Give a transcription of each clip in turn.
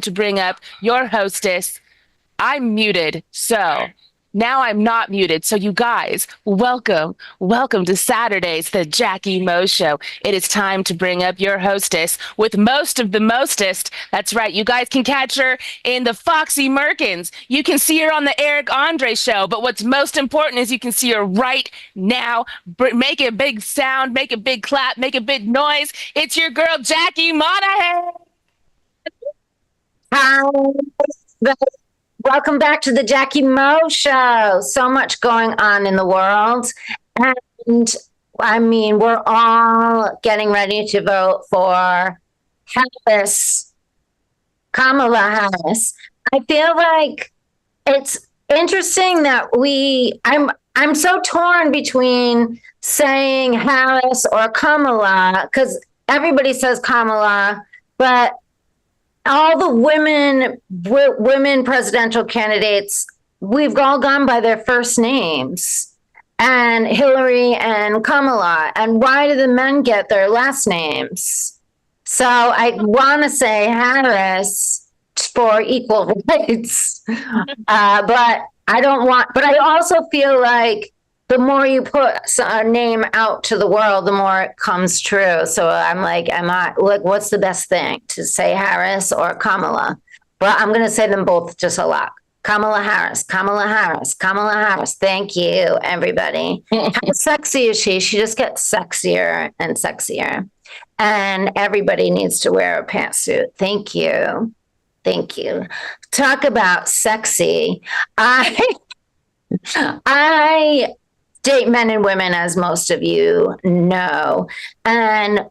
to bring up your hostess. I'm muted, so now I'm not muted. So you guys, welcome to Saturdays, the Jackie Mo Show. It is time to bring up your hostess with most of the mostest. That's right. You guys can catch her in the Foxy Merkins. You can see her on the Eric Andre Show. But what's most important is you can see her right now. Make a big sound, make a big clap, make a big noise. It's your girl, Jackie Monahan. Hi, welcome back to the Jackie Mo Show. So much going on in the world. And I mean, we're all getting ready to vote for Harris, Kamala Harris. I feel like it's interesting that I'm so torn between saying Harris or Kamala, because everybody says Kamala, but all the women presidential candidates, we've all gone by their first names, and Hillary and Kamala. And why do the men get their last names? So I want to say Harris for equal rights, but I don't want. But I also feel like the more you put a name out to the world, the more it comes true. So I'm like, what's the best thing to say, Harris or Kamala? But I'm going to say them both just a lot. Kamala Harris, Kamala Harris, Kamala Harris. Thank you, everybody. How sexy is she? She just gets sexier and sexier. And everybody needs to wear a pantsuit. Thank you. Thank you. Talk about sexy. I date men and women, as most of you know. And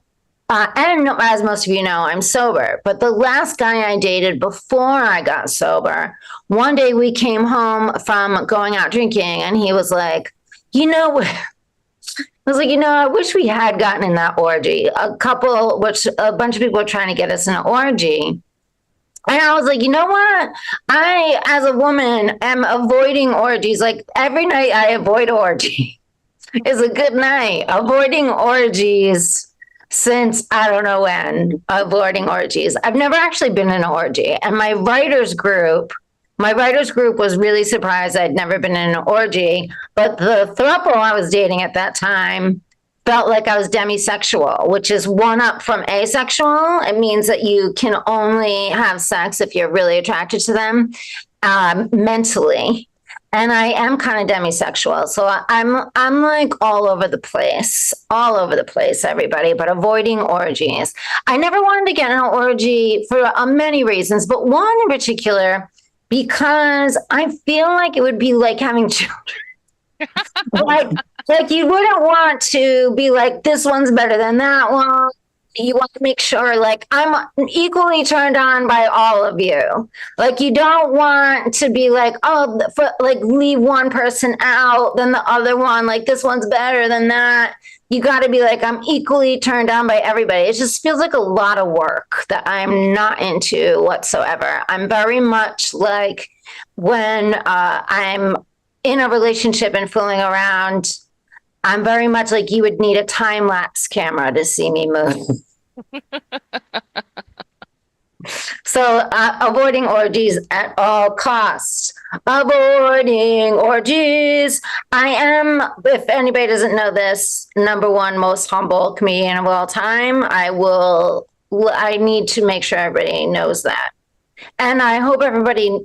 as most of you know, I'm sober. But the last guy I dated before I got sober, one day we came home from going out drinking, and he was like, I wish we had gotten in that orgy. A bunch of people were trying to get us in an orgy. And I was like, you know what? I, as a woman, am avoiding orgies. Like every night I avoid orgy. It's a good night. Avoiding orgies since I don't know when. Avoiding orgies. I've never actually been in an orgy. And my writers group was really surprised I'd never been in an orgy. But the throuple I was dating at that time felt like I was demisexual, which is one up from asexual. It means that you can only have sex if you're really attracted to them mentally. And I am kind of demisexual. So I'm like all over the place, everybody, but avoiding orgies. I never wanted to get in an orgy for many reasons, but one in particular, because I feel like it would be like having children. Like you wouldn't want to be like, this one's better than that one. You want to make sure, like, I'm equally turned on by all of you. Like, you don't want to be like, leave one person out, then the other one, like, this one's better than that. You got to be like, I'm equally turned on by everybody. It just feels like a lot of work that I'm not into whatsoever. I'm very much like when I'm in a relationship and fooling around, I'm very much like you would need a time-lapse camera to see me move. So avoiding orgies at all costs. Avoiding orgies. I am, if anybody doesn't know this, number one most humble comedian of all time. I need to make sure everybody knows that. And I hope everybody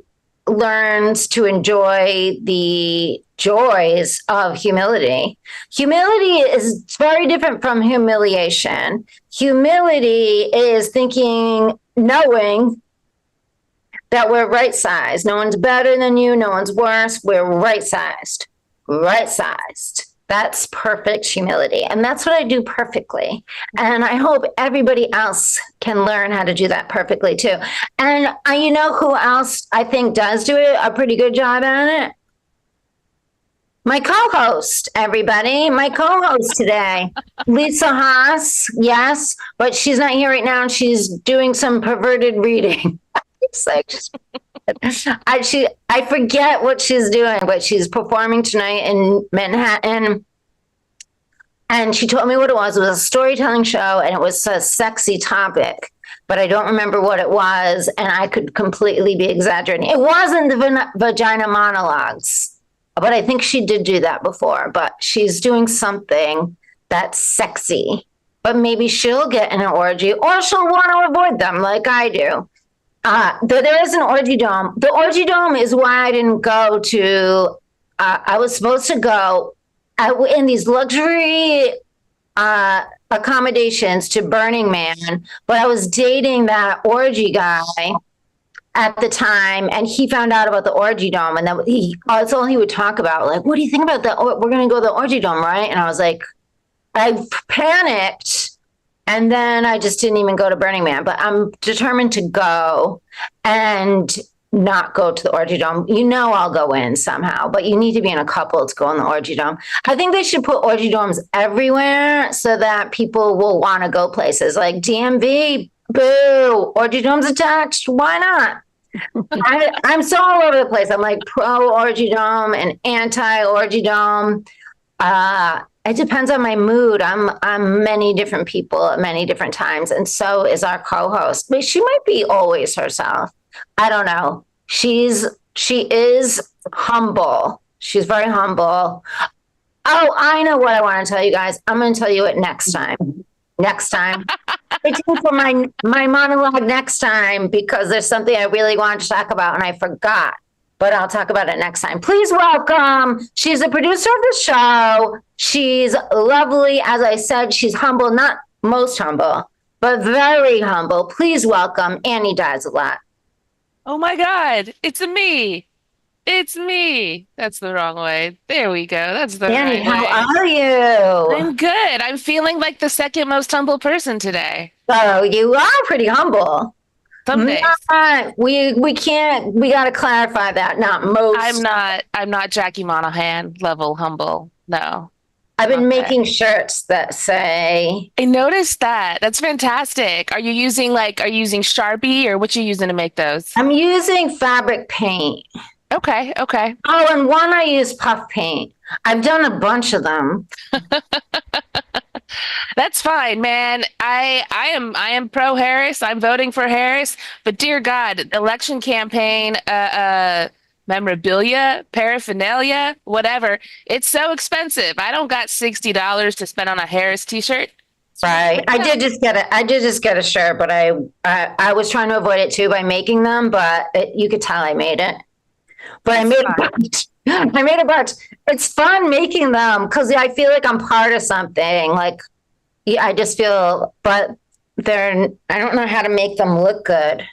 learns to enjoy the joys of humility. Humility is very different from humiliation. Humility is knowing that we're right-sized. No one's better than you. No one's worse. We're right-sized. Right-sized. That's perfect humility. And that's what I do perfectly. And I hope everybody else can learn how to do that perfectly too. And you know who else I think does do a pretty good job at it? My co-host, everybody. My co-host today, Lisa Haas. Yes, but she's not here right now. And she's doing some perverted reading. It's like, I forget what she's doing, but she's performing tonight in Manhattan. And she told me what it was. It was a storytelling show, and it was a sexy topic. but I don't remember what it was, and I could completely be exaggerating. It wasn't the vagina monologues, but I think she did do that before. But she's doing something that's sexy. But maybe she'll get in an orgy, or she'll want to avoid them like I do. There is an orgy dome. The orgy dome is why I didn't go to. I was supposed to go in these luxury accommodations to Burning Man, but I was dating that orgy guy at the time, and he found out about the orgy dome, and that's all he would talk about. Like, what do you think about that? We're going to go to the orgy dome, right? And I was like, I panicked, and then I just didn't even go to Burning Man. But I'm determined to go and not go to the orgy dome. I'll go in somehow, but you need to be in a couple to go in the orgy dome. I think they should put orgy domes everywhere so that people will want to go places like DMV. Boo! Orgy domes attached. Why not? I'm so all over the place. I'm like pro orgy dome and anti orgy dome. It depends on my mood. I'm many different people at many different times, and so is our co-host. But she might be always herself. I don't know. She is humble. She's very humble. Oh, I know what I want to tell you guys. I'm going to tell you it next time. Next time. Waiting for my monologue next time, because there's something I really wanted to talk about and I forgot. But I'll talk about it next time. Please welcome. She's the producer of the show. She's lovely. As I said, she's humble, not most humble, but very humble. Please welcome Annie Dazzalot. Oh my God, it's me. It's me. That's the wrong way. There we go. That's the Annie, right way. how are you? I'm good. I'm feeling like the second most humble person today. Oh, you are pretty humble. Some days. We can't, we got to clarify that. Not most. I'm not Jackie Monahan level humble. No. I've been making shirts that say. I noticed that. That's fantastic. Are you using Sharpie, or what you using to make those? I'm using fabric paint. Okay. Oh, and one I use puff paint. I've done a bunch of them. That's fine, man. I am pro Harris. I'm voting for Harris. But dear God, election campaign, memorabilia, paraphernalia, whatever. It's so expensive. I don't got $60 to spend on a Harris t-shirt. Right. I did just get a shirt, but I was trying to avoid it too by making them, but you could tell I made it. But I made a bunch. I made a bunch. It's fun making them because I feel like I'm part of something. Like, I just feel, but I don't know how to make them look good.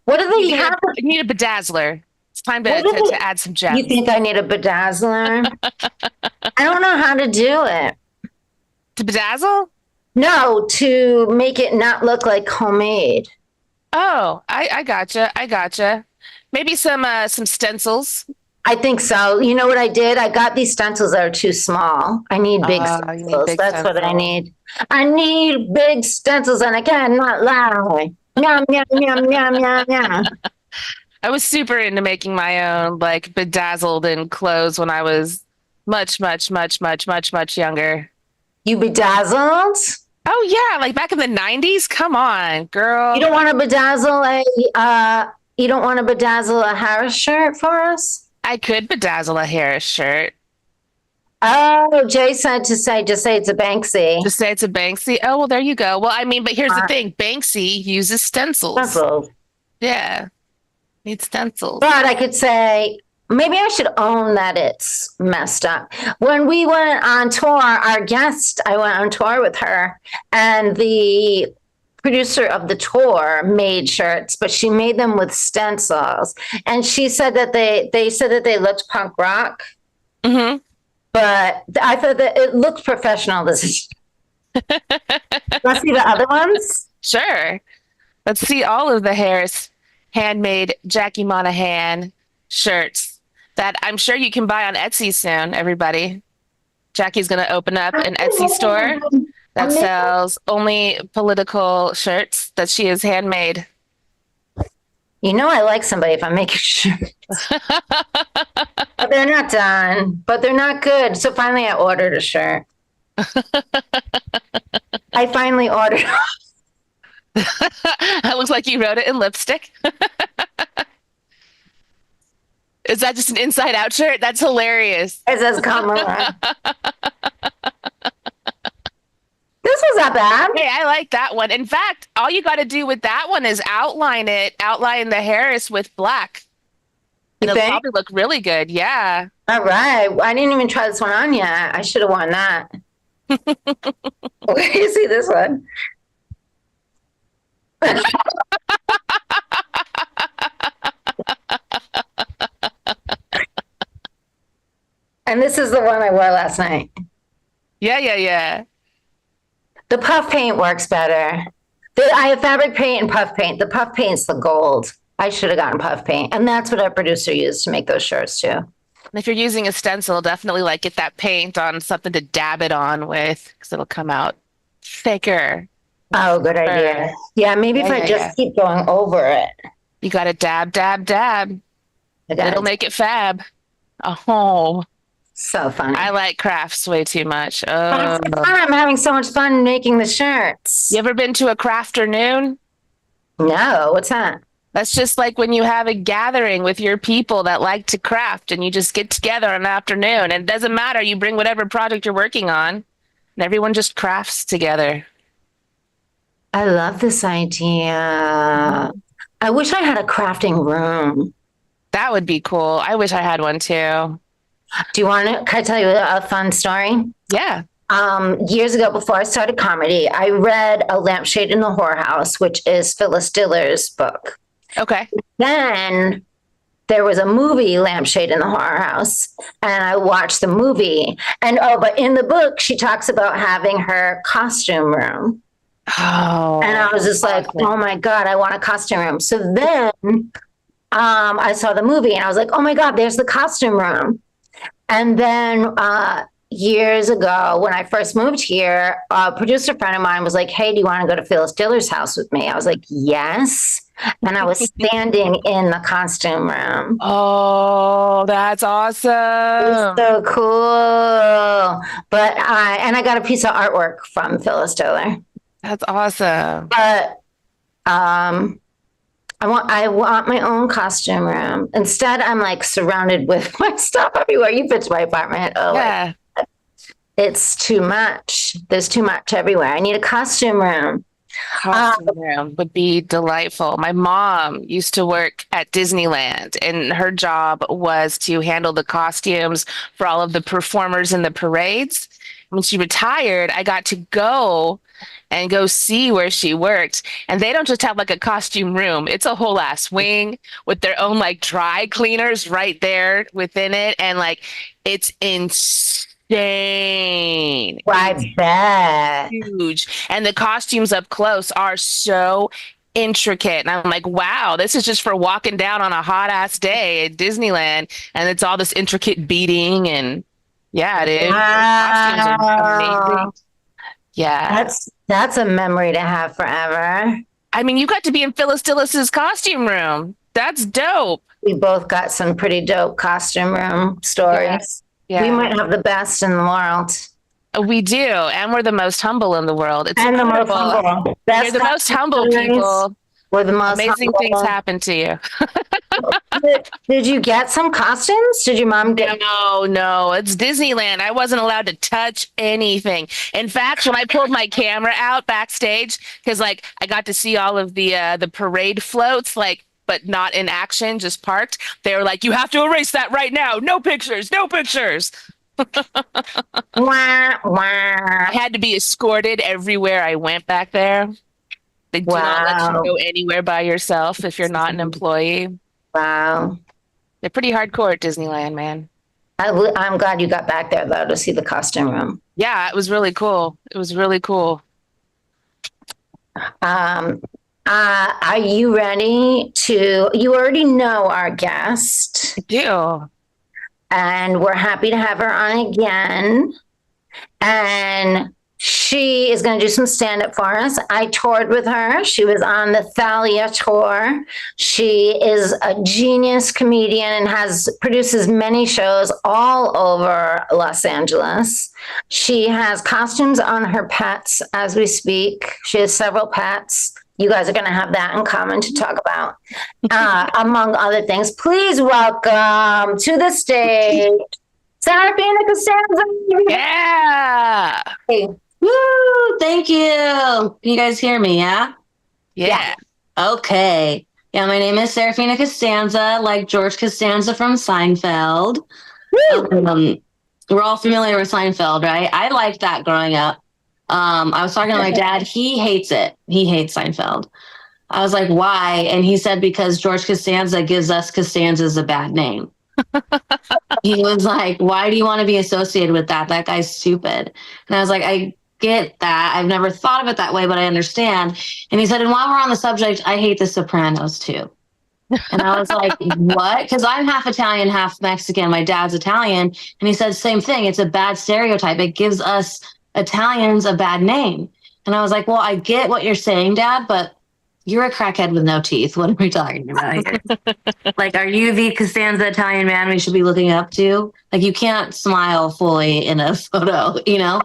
What do they have? You need a bedazzler. It's time to add some gems. You think I need a bedazzler? I don't know how to do it. To bedazzle? No, to make it not look like homemade. Oh, I gotcha. Maybe some stencils. I think so. You know what I did? I got these stencils that are too small. I need big stencils. That's stencils. What I need. I need big stencils, and I cannot lie. Meow, meow, meow, meow, meow, meow. I was super into making my own like bedazzled in clothes when I was much younger. You bedazzled? Oh yeah, like back in the 90s? Come on, girl. You don't want to bedazzle a Harris shirt for us? I could bedazzle a Harris shirt. Oh, Jay said just say it's a Banksy. Just say it's a Banksy. Oh, well, there you go. Well, I mean, but here's the thing. Banksy uses stencils. Stencils. Yeah. Needs stencils. But I could say, maybe I should own that it's messed up. When we went on tour, I went on tour with her, and the producer of the tour made shirts, but she made them with stencils. And she said that they said that they looked punk rock. Mm-hmm. But I thought that it looked professional. Let's see the other ones? Sure. Let's see all of the Harris handmade Jackie Monahan shirts that I'm sure you can buy on Etsy soon, everybody. Jackie's going to open up an Etsy store that sells only political shirts that she has handmade. You know, I like somebody if I make a shirt. But they're not done, but they're not good. So finally I ordered a shirt. I finally ordered. It looks like you wrote it in lipstick. Is that just an inside out shirt? That's hilarious. It says Kamala. This was not bad. Hey, I like that one. In fact, all you got to do with that one is outline the Harris with black, and You it'll think? probably look really good. Yeah. All right. I didn't even try this one on yet. I should have worn that. Where do you see this one? And this is the one I wore last night. Yeah, yeah, yeah. The puff paint works better. I have fabric paint and puff paint. The puff paint's the gold. I should have gotten puff paint. And that's what our producer used to make those shirts too. And if you're using a stencil, definitely like get that paint on something to dab it on with, because it'll come out thicker. Oh, good idea. Yeah, maybe if I just keep going over it. You got to dab, dab, dab. It'll make it fab. Oh, so funny. I like crafts way too much. Oh, I'm having so much fun making the shirts. you ever been to a crafternoon? No, what's that? That's just like when you have a gathering with your people that like to craft and you just get together on an afternoon. And it doesn't matter. You bring whatever project you're working on and everyone just crafts together. I love this idea. I wish I had a crafting room. That would be cool. I wish I had one too. Do you want to? Can I tell you a fun story? Yeah. Years ago, before I started comedy, I read A Lampshade in the Whorehouse, which is Phyllis Diller's book. Okay. Then there was a movie, Lampshade in the Whorehouse, and I watched the movie. And but in the book, she talks about having her costume room. Oh. And I was just like, oh my God, I want a costume room. So then I saw the movie and I was like, oh my God, there's the costume room. And then years ago, when I first moved here, a producer friend of mine was like, hey, do you want to go to Phyllis Diller's house with me? I was like, yes. And I was standing in the costume room. Oh, that's awesome. It was so cool. But I got a piece of artwork from Phyllis Diller. That's awesome. But I want my own costume room. Instead, I'm like surrounded with my stuff everywhere. You've been to my apartment. Oh, yeah. Like, it's too much. There's too much everywhere. I need a costume room. Costume room would be delightful. My mom used to work at Disneyland, and her job was to handle the costumes for all of the performers in the parades. When she retired, I got to go see where she worked. And they don't just have like a costume room. It's a whole ass wing with their own like dry cleaners right there within it. And like, it's insane. I bet. Huge. And the costumes up close are so intricate. And I'm like, wow, this is just for walking down on a hot ass day at Disneyland. And it's all this intricate beading and yeah, dude. Wow. Costumes are amazing. Yeah. That's a memory to have forever. I mean, you got to be in Phyllis Dillis's costume room. That's dope. We both got some pretty dope costume room stories. Yeah. We might have the best in the world. We do. And we're the most humble in the world. It's and incredible. The most humble. You're the most humble people. We're the most amazing humble. Things happen to you. Did you get some costumes? Did your mom get? No. It's Disneyland. I wasn't allowed to touch anything. In fact, when I pulled my camera out backstage, because like I got to see all of the parade floats, like, but not in action, just parked. They were like, "You have to erase that right now. No pictures. No pictures." Wah, wah. I had to be escorted everywhere I went back there. They do not let you go anywhere by yourself if you're not an employee. Wow. They're pretty hardcore at Disneyland, man. I'm glad you got back there, though, to see the costume room. Yeah, it was really cool. It was really cool. Are you ready to? You already know our guest. I do. And we're happy to have her on again. And she is going to do some stand-up for us. I toured with her. She was on the Thalia tour. She is a genius comedian and produces many shows all over Los Angeles. She has costumes on her pets as we speak. She has several pets. you guys are going to have that in common to talk about, among other things. Please welcome to the stage, Serafina Costanza. Yeah. Woo! Thank you. Can you guys hear me? Yeah. Yeah. Okay. Yeah, my name is Serafina Costanza, like George Costanza from Seinfeld. We're all familiar with Seinfeld, right? I liked that growing up. I was talking to my dad. He hates it. He hates Seinfeld. I was like, why? And he said, because George Costanza gives us Costanzas a bad name. He was like, why do you want to be associated with that? That guy's stupid. And I was like, I get that. I've never thought of it that way, but I understand. And he said, and while we're on the subject, I hate The Sopranos too. And I was like, what? Because I'm half Italian, half Mexican. My dad's Italian. And he said, same thing. It's a bad stereotype. It gives us Italians a bad name. And I was like, well, I get what you're saying, Dad, but you're a crackhead with no teeth. What are we talking about here? Like, are you the Costanza Italian man we should be looking up to? Like, you can't smile fully in a photo, you know?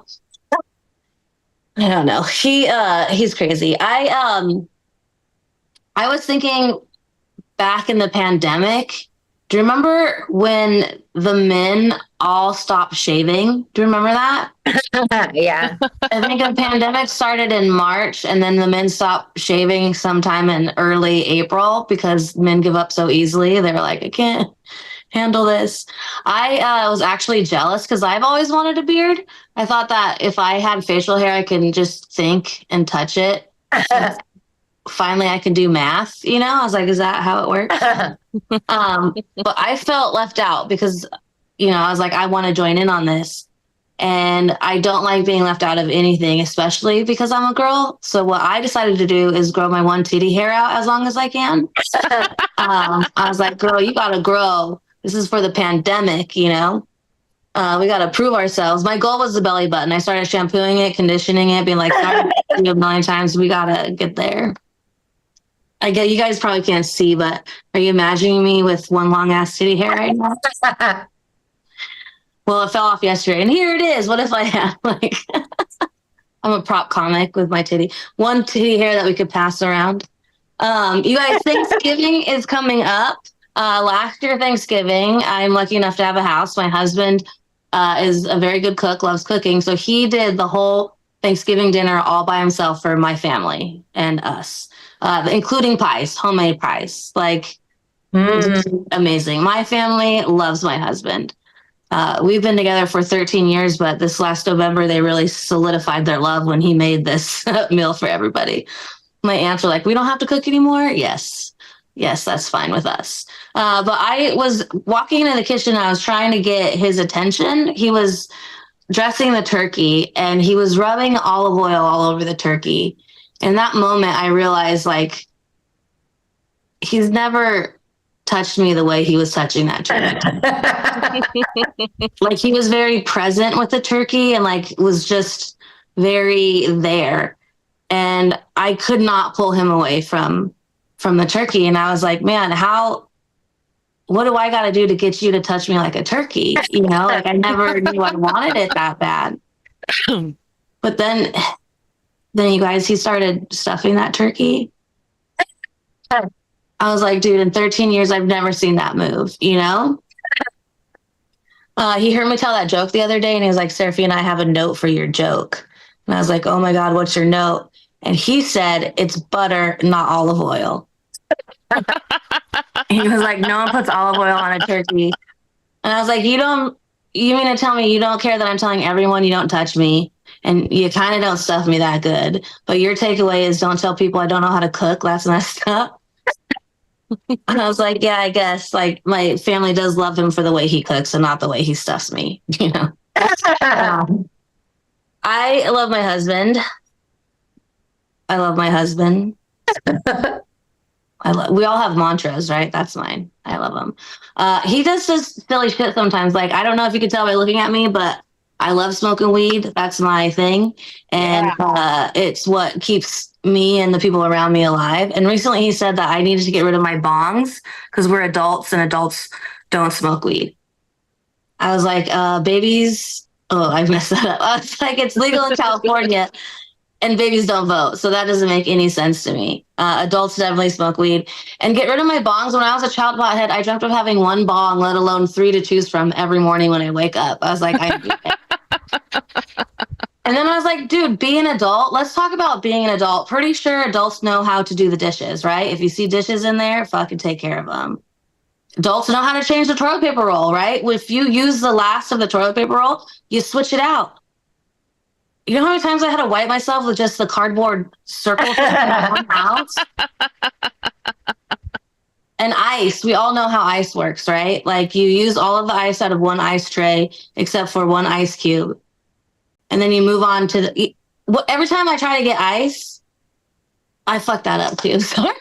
I don't know. He's crazy. I was thinking back in the pandemic. Do you remember when the men all stopped shaving? Do you remember that? Yeah. I think the pandemic started in March, and then the men stopped shaving sometime in early April because men give up so easily. They were like, I can't handle this. I was actually jealous because I've always wanted a beard. I thought that if I had facial hair, I can just think and touch it. Finally, I can do math. You know, I was like, is that how it works? But I felt left out because, you know, I was like, I want to join in on this. And I don't like being left out of anything, especially because I'm a girl. So what I decided to do is grow my one titty hair out as long as I can. I was like, girl, you got to grow. This is for the pandemic, you know? We got to prove ourselves. My goal was the belly button. I started shampooing it, conditioning it, being like, sorry, a million times. We got to get there. I get you guys probably can't see, but are you imagining me with one long ass titty hair right now? Well, it fell off yesterday, and here it is. What if I had like I'm a prop comic with my one titty hair that we could pass around. You guys, Thanksgiving is coming up. Last year Thanksgiving, I'm lucky enough to have a house. My husband is a very good cook, loves cooking, so he did the whole Thanksgiving dinner all by himself for my family and us. Including pies, homemade pies, like amazing. My family loves my husband. We've been together for 13 years, but this last November, they really solidified their love when he made this meal for everybody. My aunts were like, we don't have to cook anymore. Yes, that's fine with us. But I was walking into the kitchen. I was trying to get his attention. He was dressing the turkey and he was rubbing olive oil all over the turkey. In that moment, I realized, like, he's never touched me the way he was touching that turkey. Like, he was very present with the turkey and, like, was just very there. And I could not pull him away from the turkey. And I was like, man, what do I got to do to get you to touch me like a turkey? You know, like, I never knew I wanted it that bad. But then you guys, he started stuffing that turkey. I was like, dude, in 13 years, I've never seen that move, you know? He heard me tell that joke the other day, and he was like, Serafina, I have a note for your joke. And I was like, oh my God, what's your note? And he said, it's butter, not olive oil. He was like, no one puts olive oil on a turkey. And I was like, you mean to tell me you don't care that I'm telling everyone you don't touch me? And you kind of don't stuff me that good. But your takeaway is don't tell people I don't know how to cook. That's messed up. And I was like, yeah, I guess. Like, my family does love him for the way he cooks and not the way he stuffs me, you know? I love my husband. We all have mantras, right? That's mine. I love him. He does this silly shit sometimes. Like, I don't know if you can tell by looking at me, but I love smoking weed. That's my thing. And it's what keeps me and the people around me alive. And recently he said that I needed to get rid of my bongs because we're adults and adults don't smoke weed. I was like, babies. Oh, I messed that up. I was like, it's legal in California. and babies don't vote, so that doesn't make any sense to me. Adults definitely smoke weed. And get rid of my bongs. When I was a child pothead, I dreamt of having one bong, let alone 3 to choose from every morning when I wake up. I was like, I need it. And then I was like, dude, be an adult. Let's talk about being an adult. Pretty sure adults know how to do the dishes, right? If you see dishes in there, fucking take care of them. Adults know how to change the toilet paper roll, right? If you use the last of the toilet paper roll, you switch it out. You know how many times I had to wipe myself with just the cardboard circles out? And ice. We all know how ice works, right? Like you use all of the ice out of one ice tray, except for one ice cube. And then you move on to every time I try to get ice, I fuck that up too. Sorry.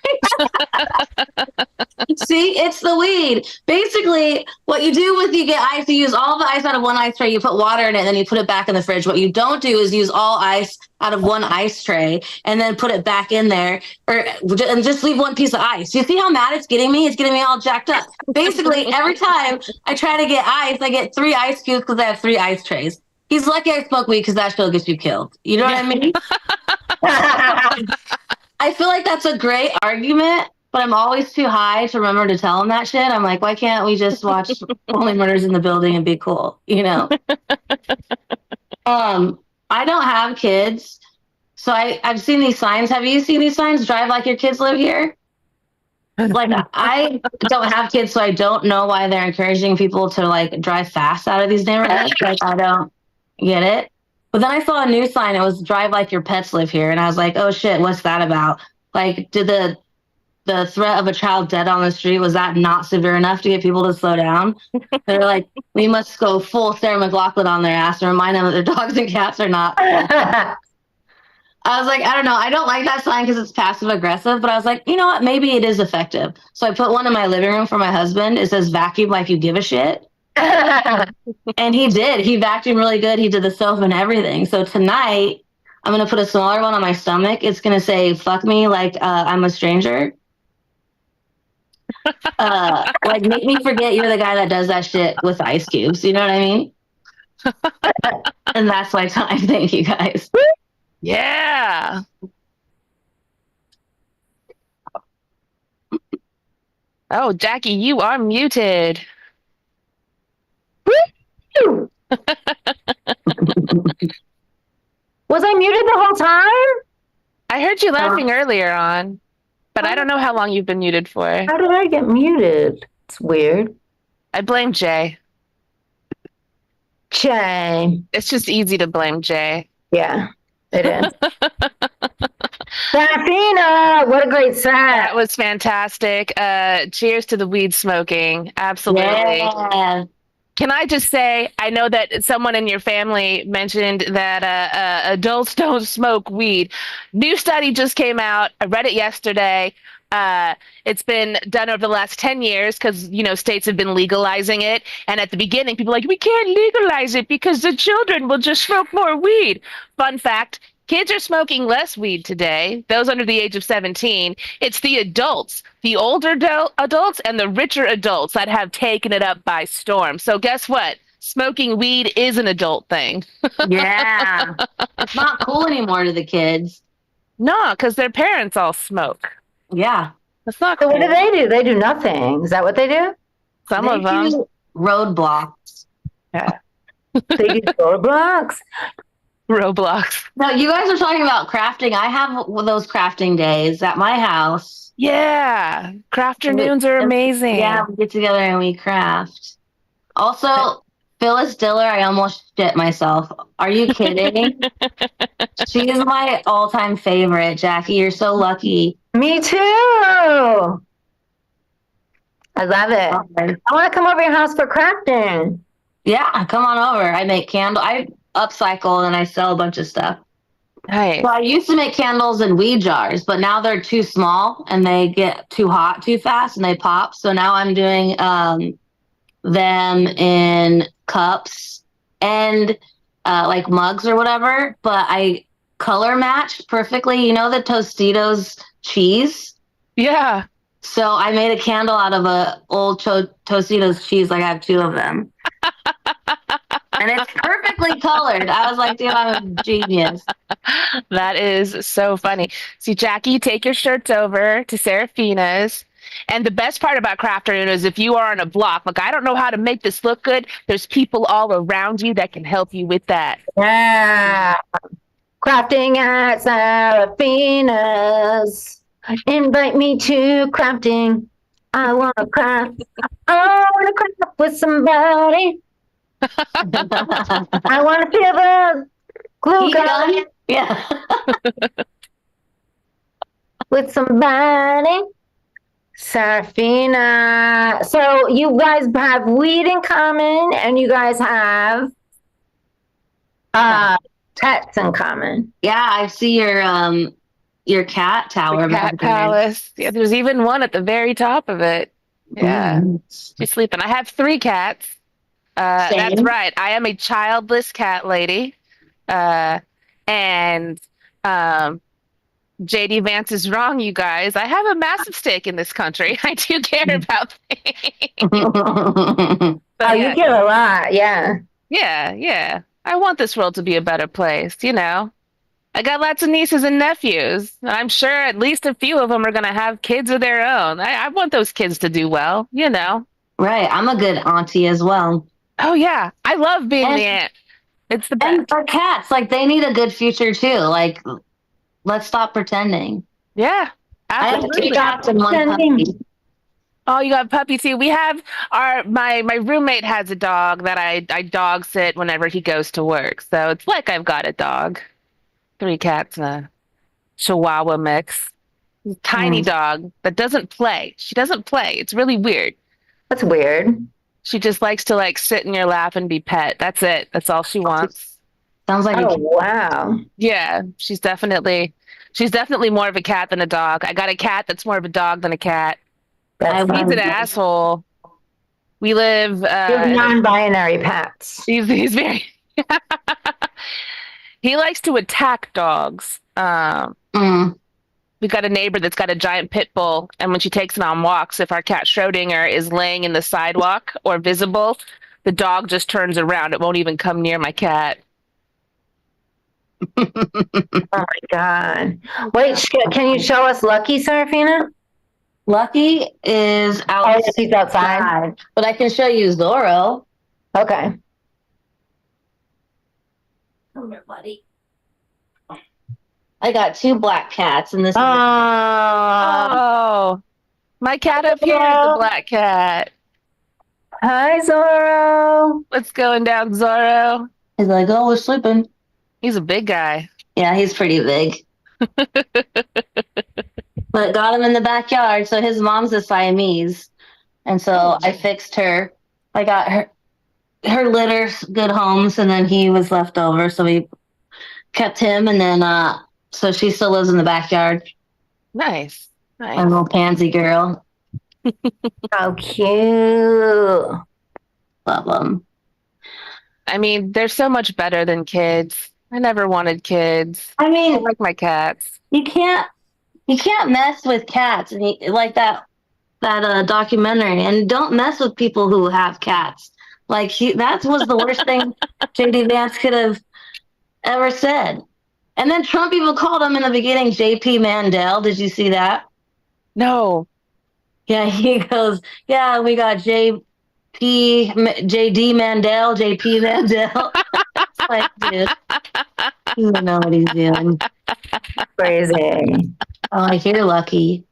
See, it's the weed. Basically, what you do with you get ice, you use all the ice out of one ice tray, you put water in it, and then you put it back in the fridge. What you don't do is use all ice out of one ice tray and then put it back in there, and just leave one piece of ice. You see how mad it's getting me? It's getting me all jacked up. Basically, every time I try to get ice, I get 3 ice cubes because I have 3 ice trays. He's lucky I smoke weed because that shit gets you killed. You know what I mean? I feel like that's a great argument, but I'm always too high to remember to tell him that shit. I'm like, why can't we just watch Only Murders in the Building and be cool? You know? I don't have kids, so I've seen these signs. Have you seen these signs? Drive like your kids live here? Like, I don't have kids, so I don't know why they're encouraging people to like drive fast out of these neighborhoods. Like, I don't get it. But then I saw a new sign. It was drive like your pets live here. And I was like, oh shit, what's that about? Like, did the threat of a child dead on the street, was that not severe enough to get people to slow down? They're like, we must go full Sarah McLachlan on their ass and remind them that their dogs and cats are not. I was like, I don't know. I don't like that sign because it's passive aggressive, but I was like, you know what? Maybe it is effective. So I put one in my living room for my husband. It says vacuum like you give a shit. And he did. He vacuumed really good. He did the soap and everything. So tonight, I'm going to put a smaller one on my stomach. It's going to say, fuck me like I'm a stranger. Like, make me forget you're the guy that does that shit with ice cubes. You know what I mean? And that's my time. Thank you, guys. Yeah. Oh, Jackie, you are muted. Was I muted the whole time? I heard you laughing earlier on, but I don't know how long you've been muted for. How did I get muted? It's weird. I blame Jay. Jay. It's just easy to blame Jay. Yeah, it is. Safina, what a great set. That was fantastic. Cheers to the weed smoking. Absolutely. Yeah. Can I just say, I know that someone in your family mentioned that adults don't smoke weed. New study just came out. I read it yesterday. It's been done over the last 10 years because, you know, states have been legalizing it. And at the beginning, people were like, we can't legalize it because the children will just smoke more weed. Fun fact, kids are smoking less weed today, those under the age of 17. It's the adults, the older adults and the richer adults that have taken it up by storm. So guess what? Smoking weed is an adult thing. Yeah. It's not cool anymore to the kids. No, because their parents all smoke. Yeah. That's not So cool. what do they do? They do nothing. Is that what they do? Some of them. Do roadblocks. Yeah. They do roadblocks. Roblox. No, you guys are talking about crafting. I have those crafting days at my house. Yeah. Crafternoons are amazing. Yeah, we get together and we craft. Also, Phyllis Diller, I almost shit myself. Are you kidding? She is my all-time favorite, Jackie. You're so lucky. Me too. I love it. Okay. I want to come over your house for crafting. Yeah, come on over. I make I upcycle and I sell a bunch of stuff. Nice. So I used to make candles in weed jars, but now they're too small and they get too hot too fast and they pop. So now I'm doing them in cups and like mugs or whatever, but I color match perfectly. You know the Tostitos cheese? Yeah. So I made a candle out of a old Tostitos cheese. Like I have 2 of them. And it's perfectly colored. I was like, dude, I'm a genius. That is so funny. See, Jackie, take your shirts over to Serafina's. And the best part about Crafternoon is if you are on a block, like I don't know how to make this look good, there's people all around you that can help you with that. Yeah. Crafting at Serafina's. Invite me to crafting. I want to craft. I want to craft with somebody. I want to feel the glue gun. Yeah. With somebody. Serafina. So you guys have weed in common and you guys have pets in common. Yeah, I see your cat tower. Cat palace. Yeah, there's even one at the very top of it. Yeah. She's sleeping. I have 3 cats. That's right. I am a childless cat lady. And JD Vance is wrong, you guys. I have a massive stake in this country. I do care about things. You care a lot. Yeah. Yeah. I want this world to be a better place, you know. I got lots of nieces and nephews. I'm sure at least a few of them are going to have kids of their own. I want those kids to do well, you know. Right. I'm a good auntie as well. Oh, yeah. I love being the aunt. It's the best. And for cats, like, they need a good future, too. Like, let's stop pretending. Yeah. I have 2 cats and 1 puppy. Oh, you got a puppy too. We have my roommate has a dog that I dog sit whenever he goes to work. So it's like I've got a dog. 3 cats and a Chihuahua mix. Tiny dog that doesn't play. She doesn't play. It's really weird. That's weird. She just likes to like sit in your lap and be pet. That's it. That's all she wants. Sounds like wow. Yeah, she's definitely more of a cat than a dog. I got a cat that's more of a dog than a cat. He's an asshole. We live non-binary pets. He's very he likes to attack dogs. We've got a neighbor that's got a giant pit bull, and when she takes it on walks, if our cat Schrodinger is laying in the sidewalk or visible, the dog just turns around. It won't even come near my cat. Oh my God. Wait, can you show us Lucky, Serafina? Lucky is outside. Oh, she's outside. But I can show you Zorro. Okay. Come here, buddy. I got 2 black cats, and this. Oh, my cat up here is the black cat. Hi, Zorro. What's going down, Zorro? He's like, oh, we're sleeping. He's a big guy. Yeah, he's pretty big. But got him in the backyard. So his mom's a Siamese, and so I fixed her. I got her litter good homes, and then he was left over, so we kept him, and then so she still lives in the backyard. Nice. My little pansy girl. How cute. Love them. I mean, they're so much better than kids. I never wanted kids. I mean, I like my cats. You can't mess with cats, and like that documentary. And don't mess with people who have cats. Like that was the worst thing JD Vance could have ever said. And then Trump even called him in the beginning JP Mandel. Did you see that? No. Yeah, he goes, yeah, we got JD Mandel, JP Mandel. Like, dude, you don't know what he's doing. Crazy. Oh, I hear Lucky.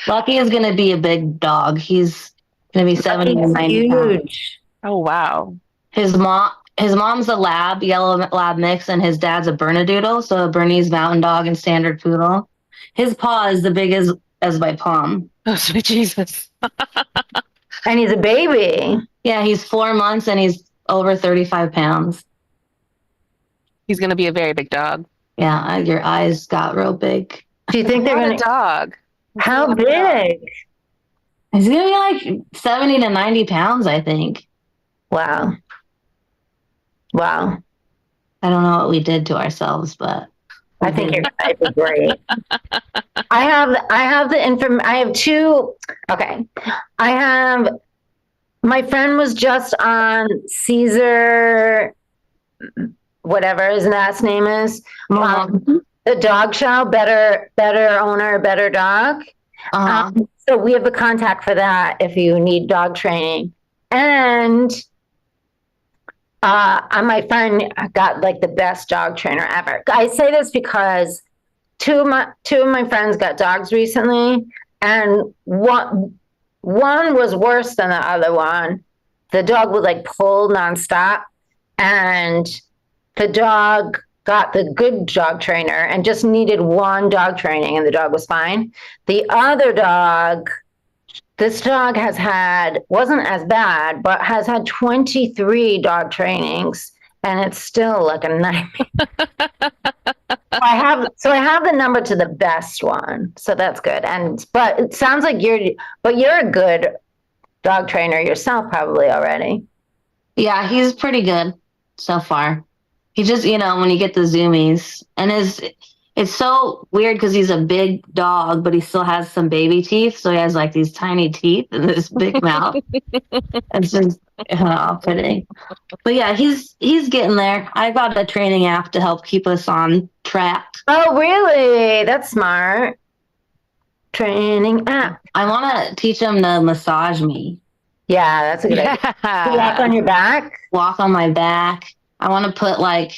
Lucky is going to be a big dog. He's going to be 70 or 90 pounds. Oh, wow. His mom's a yellow lab mix, and his dad's a Bernedoodle, so a Bernese Mountain Dog and Standard Poodle. His paw is the big as my palm. Oh, sweet Jesus. And he's a baby. Yeah, he's 4 months, and he's over 35 pounds. He's going to be a very big dog. Yeah, your eyes got real big. Do you think they're going to... dog. How big? He's going to be like 70 to 90 pounds, I think. Wow. Wow. I don't know what we did to ourselves, but I think you're going to be great. I have the I have 2. Okay. I have My friend was just on Caesar, whatever his last name is, the dog show, better owner, better dog. So we have a contact for that if you need dog training. And my friend got like the best dog trainer ever. I say this because two of my friends got dogs recently, and one was worse than the other one. The dog would like pull nonstop, and the dog got the good dog trainer and just needed one dog training, and the dog was fine. The other dog, this dog wasn't as bad, but has had 23 dog trainings, and it's still like a nightmare. I have the number to the best one, so that's good. But it sounds like you're a good dog trainer yourself, probably already. Yeah, he's pretty good so far. He just, when you get the zoomies, and it's so weird because he's a big dog, but he still has some baby teeth. So he has like these tiny teeth and this big mouth. It's just off-putting. But yeah, he's getting there. I got a training app to help keep us on track. Oh, really? That's smart. Training app. I want to teach him to massage me. Yeah, that's a good idea. Walk on your back? Walk on my back. I want to put like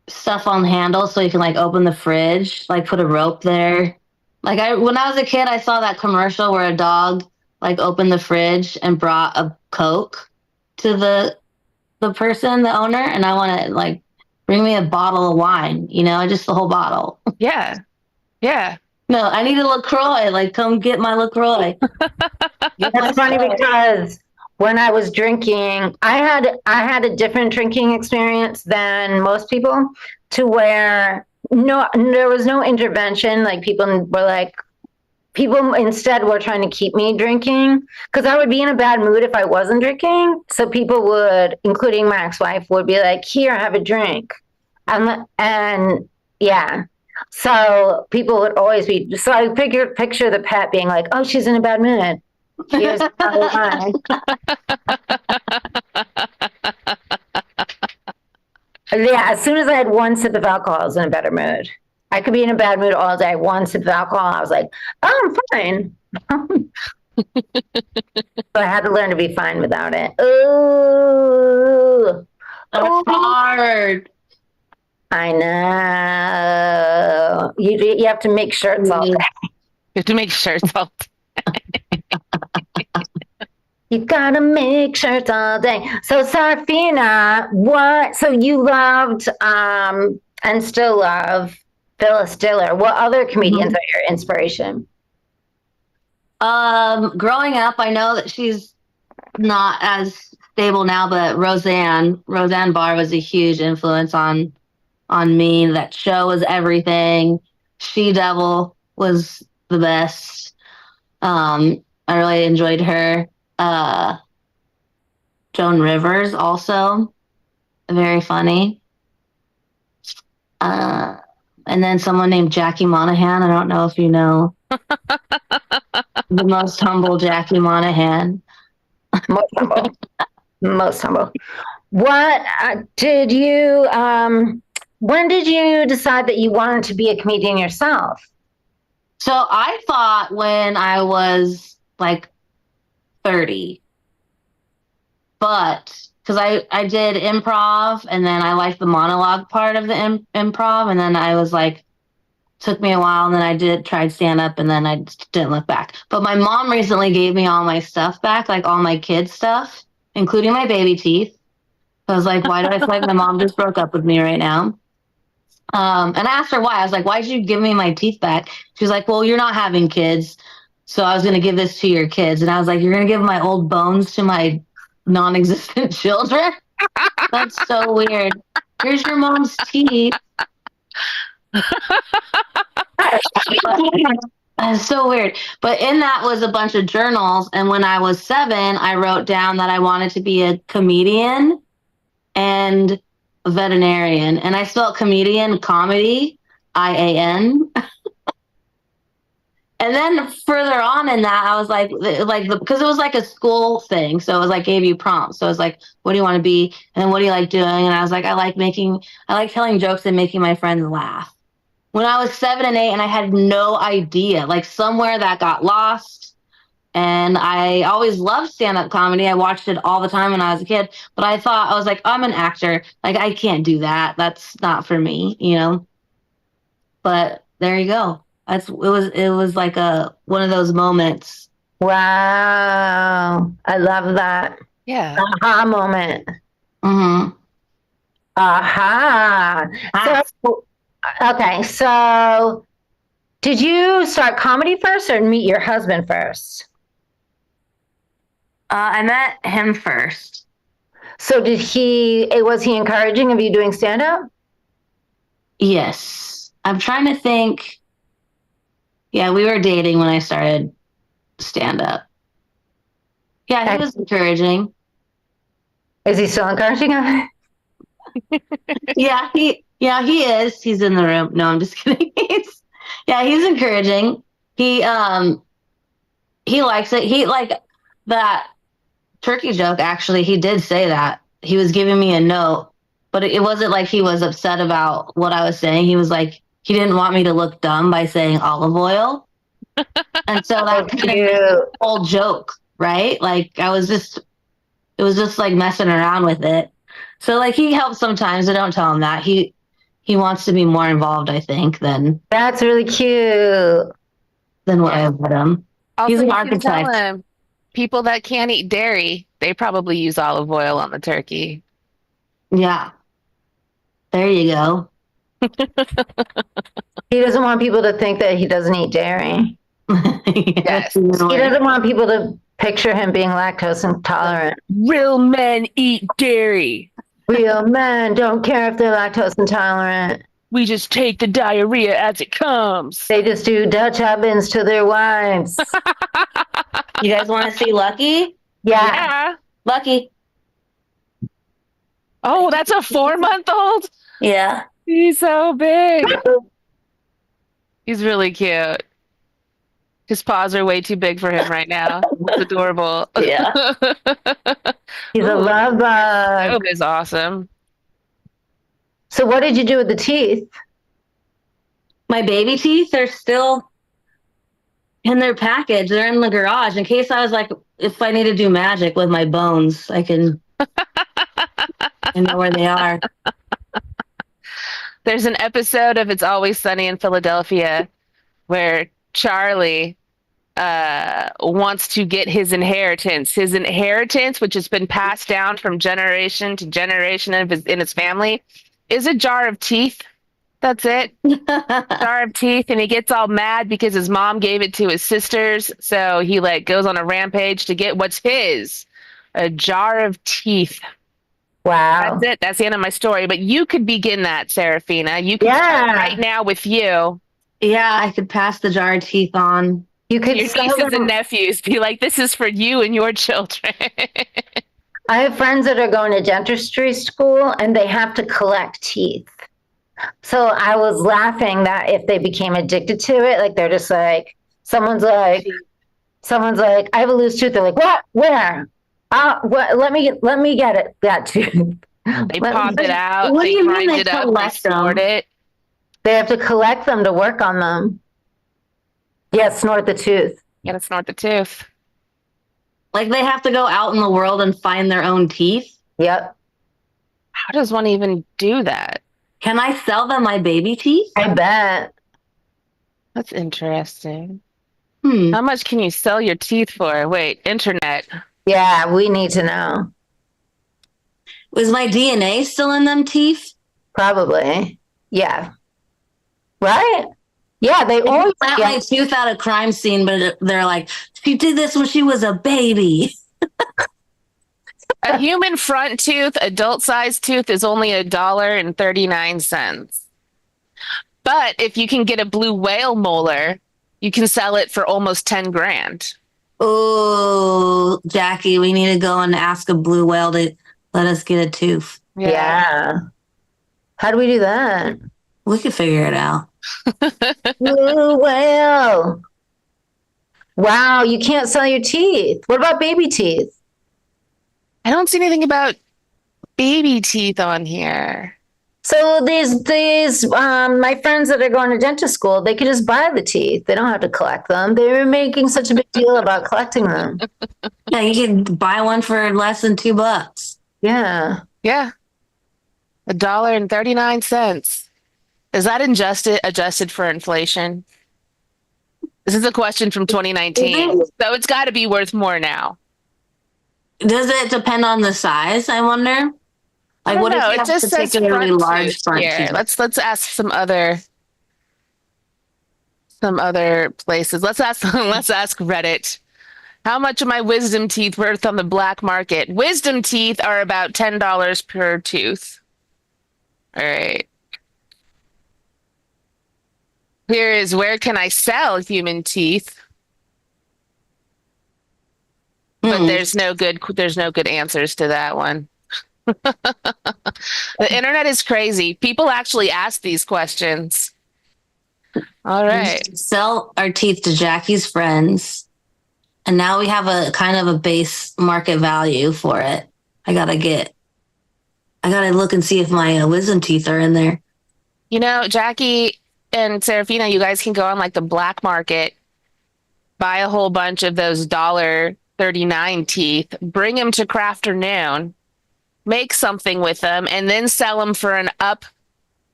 stuff on handles so you can like open the fridge, like put a rope there. Like when I was a kid, I saw that commercial where a dog like opened the fridge and brought a Coke to the person, the owner, and I want to like bring me a bottle of wine, just the whole bottle. Yeah. Yeah. No, I need a LaCroix. Like, come get my LaCroix. That's funny because when I was drinking, I had a different drinking experience than most people, to where there was no intervention. Like people instead were trying to keep me drinking because I would be in a bad mood if I wasn't drinking. So people would, including my ex-wife, would be like, "Here, have a drink," and yeah. So people would always be. So I picture the pet being like, "Oh, she's in a bad mood. Here's wine." Yeah, as soon as I had one sip of alcohol, I was in a better mood. I could be in a bad mood all day. One sip of alcohol, I was like, "Oh, I'm fine." So I had to learn to be fine without it. Ooh, that's hard. I know. You have to make shirts all day. You have to make shirts all day. You gotta make shirts all day. So Sarafina, so you loved and still love Phyllis Diller. What other comedians are your inspiration? Growing up, I know that she's not as stable now, but Roseanne Barr was a huge influence on me. That show was everything. She Devil was the best. I really enjoyed her. Joan Rivers also very funny. And then someone named Jackie Monahan. I don't know if you know. The most humble Jackie Monahan. Most humble. What did you when did you decide that you wanted to be a comedian yourself? So I thought when I was like 30, but because I did improv, and then I liked the monologue part of the improv, and then I was like, took me a while, and then I tried stand up, and then I just didn't look back. But my mom recently gave me all my stuff back, like all my kids' stuff, including my baby teeth. I was like, why do I feel like my mom just broke up with me right now? And I asked her why. I was like, why did you give me my teeth back? She was like, well, you're not having kids, so I was going to give this to your kids. And I was like, you're going to give my old bones to my non-existent children? That's so weird. Here's your mom's teeth. That's so weird. But in that was a bunch of journals. And when I was 7, I wrote down that I wanted to be a comedian and a veterinarian. And I spelled comedian, comedy, IAN. And then further on in that, I was because it was like a school thing. So it was like gave you prompts. So it was like, what do you want to be? And then what do you like doing? And I was like, I like telling jokes and making my friends laugh. When I was 7 and 8 and I had no idea, like somewhere that got lost. And I always loved stand-up comedy. I watched it all the time when I was a kid, but I was like, I'm an actor. Like, I can't do that. That's not for me, you know? But there you go. It was like one of those moments. Wow. I love that. Yeah. Aha moment. Mm-hmm. Aha. So, okay. So did you start comedy first or meet your husband first? I met him first. So was he encouraging of you doing stand-up? Yes. I'm trying to think. Yeah, we were dating when I started stand-up. Yeah, he was encouraging. Is he still encouraging him? Yeah, he is. He's in the room. No, I'm just kidding. He's encouraging. He likes it. He like that turkey joke, actually. He did say that. He was giving me a note, but it wasn't like he was upset about what I was saying. He was like, he didn't want me to look dumb by saying olive oil. And so that kind of made the whole joke, right? Like it was just like messing around with it. So like he helps sometimes. I don't tell him that. He wants to be more involved, I think, than That's really cute. than what I let him. Also, He's an you can tell architect. him, people that can't eat dairy, they probably use olive oil on the turkey. Yeah. There you go. He doesn't want people to think that he doesn't eat dairy. Yes. He doesn't want people to picture him being lactose intolerant. Real men eat dairy. Real men don't care if they're lactose intolerant. We just take the diarrhea as it comes. They just do Dutch ovens to their wives. You guys want to see Lucky? Yeah. Lucky. Oh, that's a 4-month-old? Yeah. He's so big. He's really cute. His paws are way too big for him right now. It's adorable. Yeah. He's a love bug. Job is awesome. So what did you do with the teeth? My baby teeth are still in their package. They're in the garage in case I was like, if I need to do magic with my bones, I know where they are. There's an episode of It's Always Sunny in Philadelphia where Charlie wants to get his inheritance. His inheritance, which has been passed down from generation to generation in his family, is a jar of teeth. That's it. Jar of teeth. And he gets all mad because his mom gave it to his sisters. So he like goes on a rampage to get what's his, a jar of teeth. Wow. That's it. That's the end of my story. But you could begin that, Serafina. You can start right now with you. Yeah, I could pass the jar of teeth on. You could Your nieces and nephews. Be like, this is for you and your children. I have friends that are going to dentistry school and they have to collect teeth. So I was laughing that if they became addicted to it, like they're just like, someone's like, I have a loose tooth. They're like, what? Where? Let me get it. That tooth. They pop it out. What do you mean grind it up. They snort it. They have to collect them to work on them. Yeah, snort the tooth. You gotta snort the tooth. Like they have to go out in the world and find their own teeth? Yep. How does one even do that? Can I sell them my baby teeth? I bet. That's interesting. How much can you sell your teeth for? Wait, internet. Yeah, we need to know. Was my DNA still in them teeth? Probably. Yeah. Right? Yeah, they always got my tooth out of crime scene, but they're like, she did this when she was a baby. A human front tooth, adult sized tooth, is only $1.39. But if you can get a blue whale molar, you can sell it for almost 10 grand. Oh, Jackie, we need to go and ask a blue whale to let us get a tooth. Yeah. How do we do that? We could figure it out. Blue whale. Wow, you can't sell your teeth. What about baby teeth? I don't see anything about baby teeth on here. So these my friends that are going to dentist school, they could just buy the teeth. They don't have to collect them. They were making such a big deal about collecting them. Yeah, you can buy one for less than $2. Yeah. Yeah. $1.39. Is that adjusted for inflation? This is a question from 2019. So it's got to be worth more now. Does it depend on the size, I wonder? Like, what if No, you it have just says particularly front large tooth front here. teeth? Let's ask some other places. Let's ask Reddit. How much are my wisdom teeth worth on the black market? Wisdom teeth are about $10 per tooth. All right. Here is where can I sell human teeth? But there's no good answers to that one. The internet is crazy. People actually ask these questions. All right. We sell our teeth to Jackie's friends, and now we have a kind of a base market value for it. I gotta look and see if my wisdom teeth are in there. You know, Jackie and Serafina, you guys can go on like the black market, buy a whole bunch of those $1.39 teeth, bring them to Craft or Noon, make something with them, and then sell them for an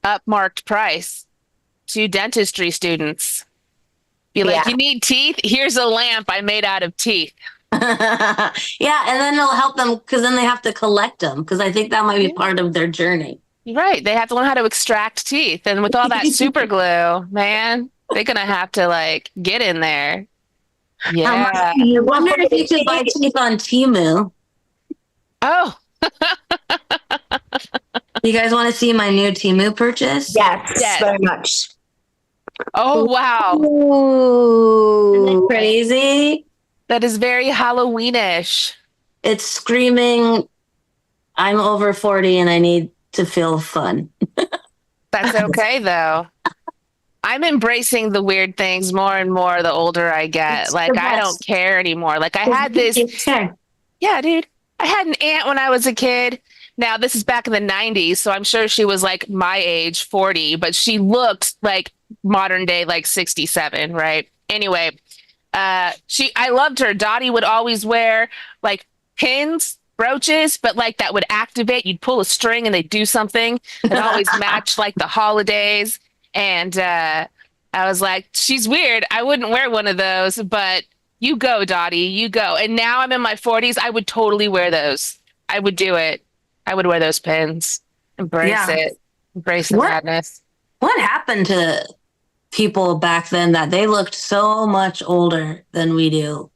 upmarked price to dentistry students. Be like, you need teeth? Here's a lamp I made out of teeth. Yeah, and then it'll help them because then they have to collect them because I think that might be part of their journey. Right. They have to learn how to extract teeth. And with all that super glue, man, they're going to have to like get in there. Yeah. I wonder if you could buy teeth on Temu. Oh, You guys want to see my new Temu purchase? Yes, very much. oh, wow. Ooh. Isn't it crazy? That is very Halloweenish. It's screaming, I'm over 40 and I need to feel fun. That's okay, though. I'm embracing the weird things more and more the older I get. It's Like, the I don't best. care anymore. Like, I had this. Yeah, dude. I had an aunt when I was a kid. Now, this is back in the 90s, so I'm sure she was like my age, 40, but she looked like modern day, like 67, right? Anyway, I loved her. Dottie would always wear like pins, brooches, but like that would activate. You'd pull a string and they'd do something. It always matched like the holidays. And I was like, she's weird. I wouldn't wear one of those, but you go, Dottie, you go. And now I'm in my 40s. I would totally wear those. I would do it. I would wear those pins. Embrace it. Embrace the madness. What happened to people back then that they looked so much older than we do?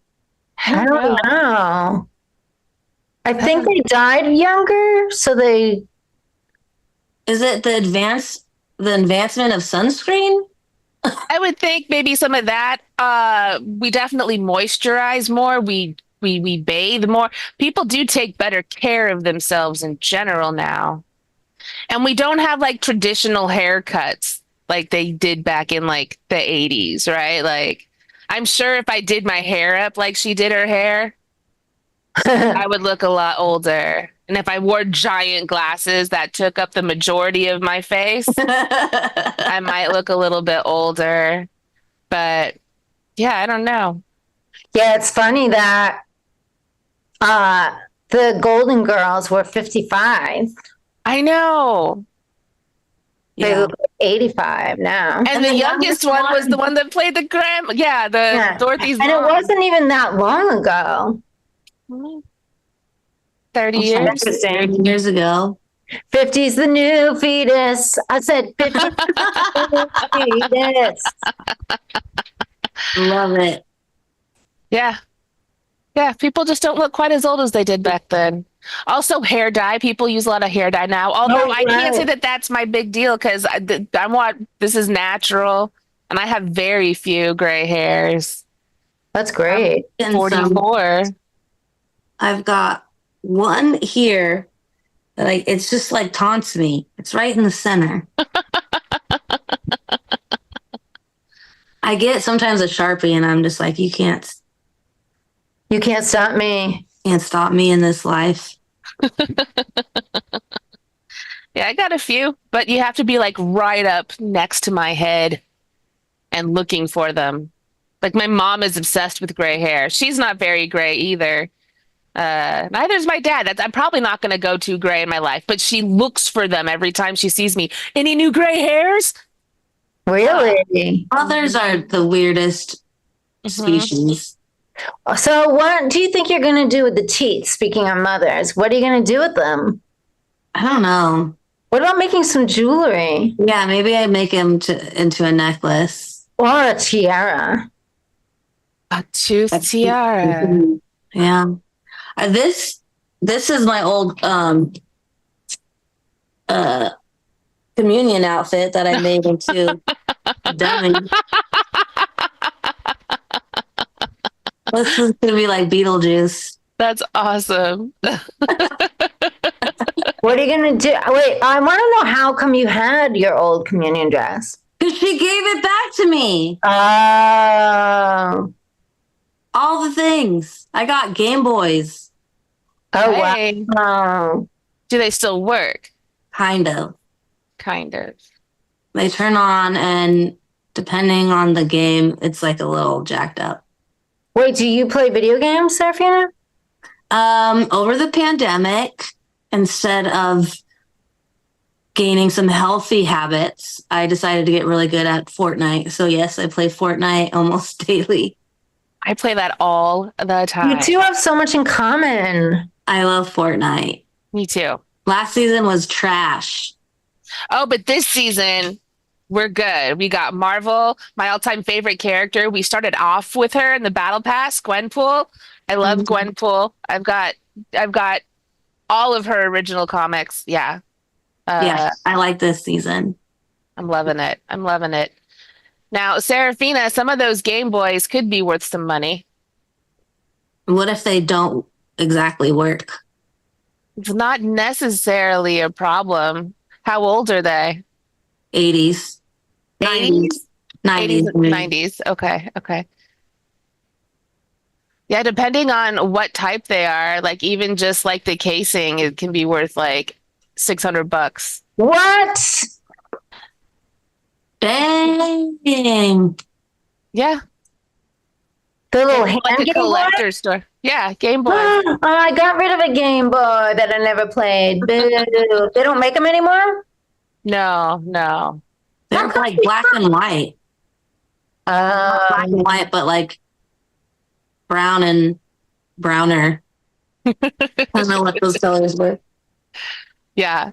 I don't know. I think they died younger, so they. Is it the advancement of sunscreen? I would think maybe some of that. We definitely moisturize more. We bathe more. People do take better care of themselves in general now. And we don't have like traditional haircuts like they did back in like the 80s, right? Like I'm sure if I did my hair up like she did her hair, I would look a lot older. And if I wore giant glasses that took up the majority of my face, I might look a little bit older. But yeah, I don't know. Yeah, it's funny that the Golden Girls were 55. I know. They look like 85 now. And the youngest one was the one that played the Dorothy's and mom. it wasn't even that long ago. 30 years. 30 years ago. 50's the new fetus. I said 50's the new fetus. Love it. Yeah. Yeah, people just don't look quite as old as they did back then. Also, hair dye. People use a lot of hair dye now. Although I can't say that that's my big deal because this is natural, and I have very few gray hairs. That's great. 44. I've got one here that it's just like taunts me. It's right in the center. I get sometimes a Sharpie and I'm just like, you can't stop me. stop me in this life. Yeah, I got a few, but you have to be like right up next to my head and looking for them. Like my mom is obsessed with gray hair. She's not very gray either. Neither is my dad. I'm probably not going to go too gray in my life, but she looks for them every time she sees me. Any new gray hairs? Really? Mothers are the weirdest species. So what do you think you're going to do with the teeth? Speaking of mothers, what are you going to do with them? I don't know. What about making some jewelry? Yeah, maybe I make him into a necklace. Or a tiara. A tooth tiara. Yeah. This is my old communion outfit that I made into a dummy. This is gonna be like Beetlejuice. That's awesome. What are you going to do? Wait, I want to know how come you had your old communion dress? Because she gave it back to me. Oh. All the things. I got Game Boys. Oh, Hey. wow. Do they still work? Kind of. Kind of. They turn on, and depending on the game, it's like a little jacked up. Wait, do you play video games, Serafina? Over the pandemic, instead of gaining some healthy habits, I decided to get really good at Fortnite. So yes, I play Fortnite almost daily. I play that all the time. You two have so much in common. I love Fortnite. Me too. Last season was trash. Oh, but this season we're good. We got Marvel, my all-time favorite character. We started off with her in the battle pass, Gwenpool. I love Gwenpool. I've got all of her original comics. Yeah. Yeah, I like this season. I'm loving it. I'm loving it. Now, Serafina, some of those Game Boys could be worth some money. What if they don't exactly work? It's not necessarily a problem. How old are they? 80s. 80s? 90s. 90s. Okay. Okay. Yeah, depending on what type they are, like even just like the casing, it can be worth like $600. What? Dang. Yeah. The little hand Like a Game Boy? collector store. Yeah, Game Boy. Oh, I got rid of a Game Boy that I never played. Boo. They don't make them anymore? No, no. They're like black and white. Black and white, but like brown and browner. I don't know what those colors were. Yeah.